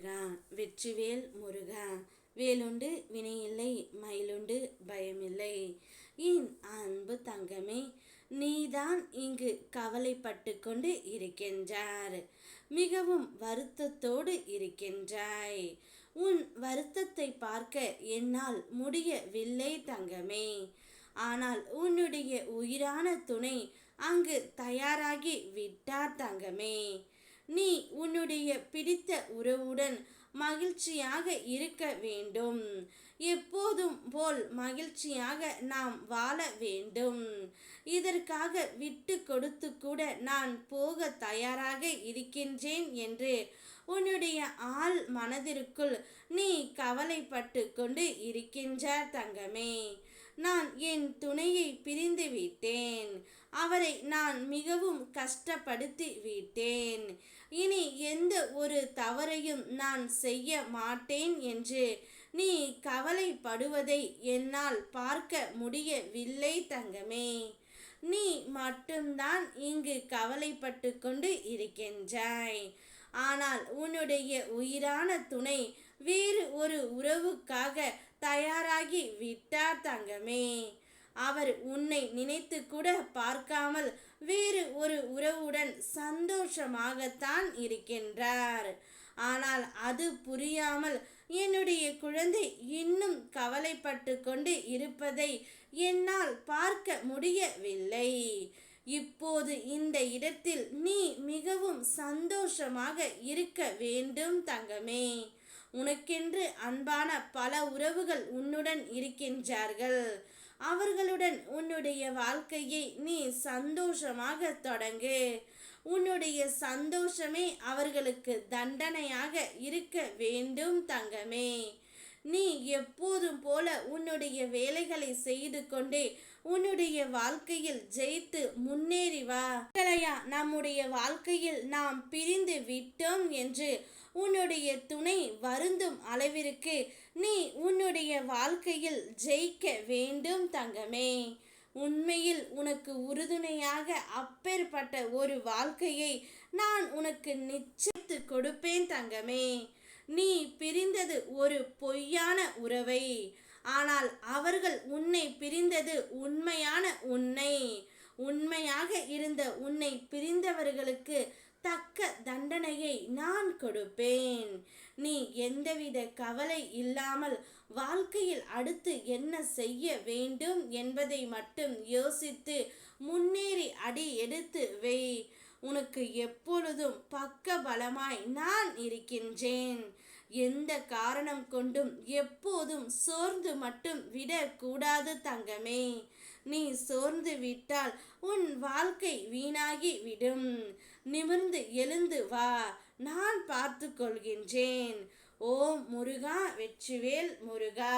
முருகா வெற்றிவேல் முருகா. வேலுண்டு வினையில்லை, மயிலுண்டு பயமில்லை. என் அன்பு தங்கமே, நீதான் இங்கு கவலைப்பட்டு கொண்டு இருக்கின்றார். மிகவும் வருத்தத்தோடு இருக்கின்றாய். உன் வருத்தத்தை பார்க்க என்னால் முடியவில்லை தங்கமே. ஆனால் உன்னுடைய உயிரான துணை அங்கு தயாராகி விட்டார் தங்கமே. நீ உன்னுடைய பிடித்த உறவுடன் மகிழ்ச்சியாக இருக்க வேண்டும். எப்போதும் போல் மகிழ்ச்சியாக நாம் வாழ வேண்டும். இதற்காக விட்டு கொடுத்து கூட நான் போக தயாராக இருக்கின்றேன் என்று உன்னுடைய ஆள் மனதிற்குள் நீ கவலைப்பட்டு கொண்டு இருக்கின்ற தங்கமே. நான் என் துணையை பிரிந்து விட்டேன். அவரை நான் மிகவும் கஷ்டப்படுத்தி விட்டேன். இனி எந்த ஒரு தவறையும் நான் செய்ய மாட்டேன் என்று நீ கவலைப்படுவதை என்னால் பார்க்க முடியவில்லை தங்கமே. நீ மட்டும்தான் இங்கு கவலைப்பட்டு கொண்டு இருக்கின்றாய். ஆனால் உன்னுடைய உயிரான துணை வேறு ஒரு உறவுக்காக தயாராகி விட்டார் தங்கமே. அவர் உன்னை நினைத்து கூட பார்க்காமல் வேறு ஒரு உறவுடன் சந்தோஷமாகத்தான் இருக்கின்றார். ஆனால் அது புரியாமல் என்னுடைய குழந்தை இன்னும் கவலைப்பட்டு கொண்டு இருப்பதை என்னால் பார்க்க முடியவில்லை. இப்போது இந்த இடத்தில் நீ மிகவும் சந்தோஷமாக இருக்க வேண்டும் தங்கமே. உனக்கென்று அன்பான பல உறவுகள் உன்னுடன் இருக்கின்றார்கள். அவர்களுடன் உன்னுடைய வாழ்க்கையை நீ சந்தோஷமாக தொடங்கு. உன்னுடைய சந்தோஷமே அவர்களுக்கு தண்டனையாக இருக்க வேண்டும் தங்கமே. நீ எப்போதும் போல உன்னுடைய வேலைகளை செய்து கொண்டே உன்னுடைய வாழ்க்கையில் ஜெயித்து முன்னேறி வா. நம்முடைய வாழ்க்கையில் நாம் பிரிந்து விட்டோம் என்று உன்னுடைய துணை வருந்தும் அளவிற்கு நீ உன்னுடைய வாழ்க்கையில் ஜெயிக்க வேண்டும் தங்கமே. உண்மையில் உனக்கு உறுதுணையாக அப்பேற்பட்ட ஒரு வாழ்க்கையை நான் உனக்கு நிச்சயித்து கொடுப்பேன் தங்கமே. நீ பிரிந்தது ஒரு பொய்யான உறவை. ஆனால் அவர்கள் உன்னை பிரிந்தது உண்மையான உன்னை. உண்மையாக இருந்த உன்னை பிரிந்தவர்களுக்கு தக்க தண்டனையை நான் கொடுப்பேன். நீ எந்தவித கவலை இல்லாமல் வாழ்க்கையில் அடுத்து என்ன செய்ய வேண்டும் என்பதை மட்டும் யோசித்து முன்னேறி அடி எடுத்து வை. உனக்கு எப்பொழுதும் பக்க பலமாய் நான் இருக்கின்றேன். எந்த காரணம் கொண்டும் எப்போதும் சோர்ந்து மட்டும் விடக்கூடாது தங்கமே. நீ சோர்ந்து விட்டால் உன் வாழ்க்கை வீணாகி விடும். நிமிர்ந்து எழுந்து வா, நான் பார்த்து கொள்கின்றேன். ஓம் முருகா வெற்றிவேல் முருகா.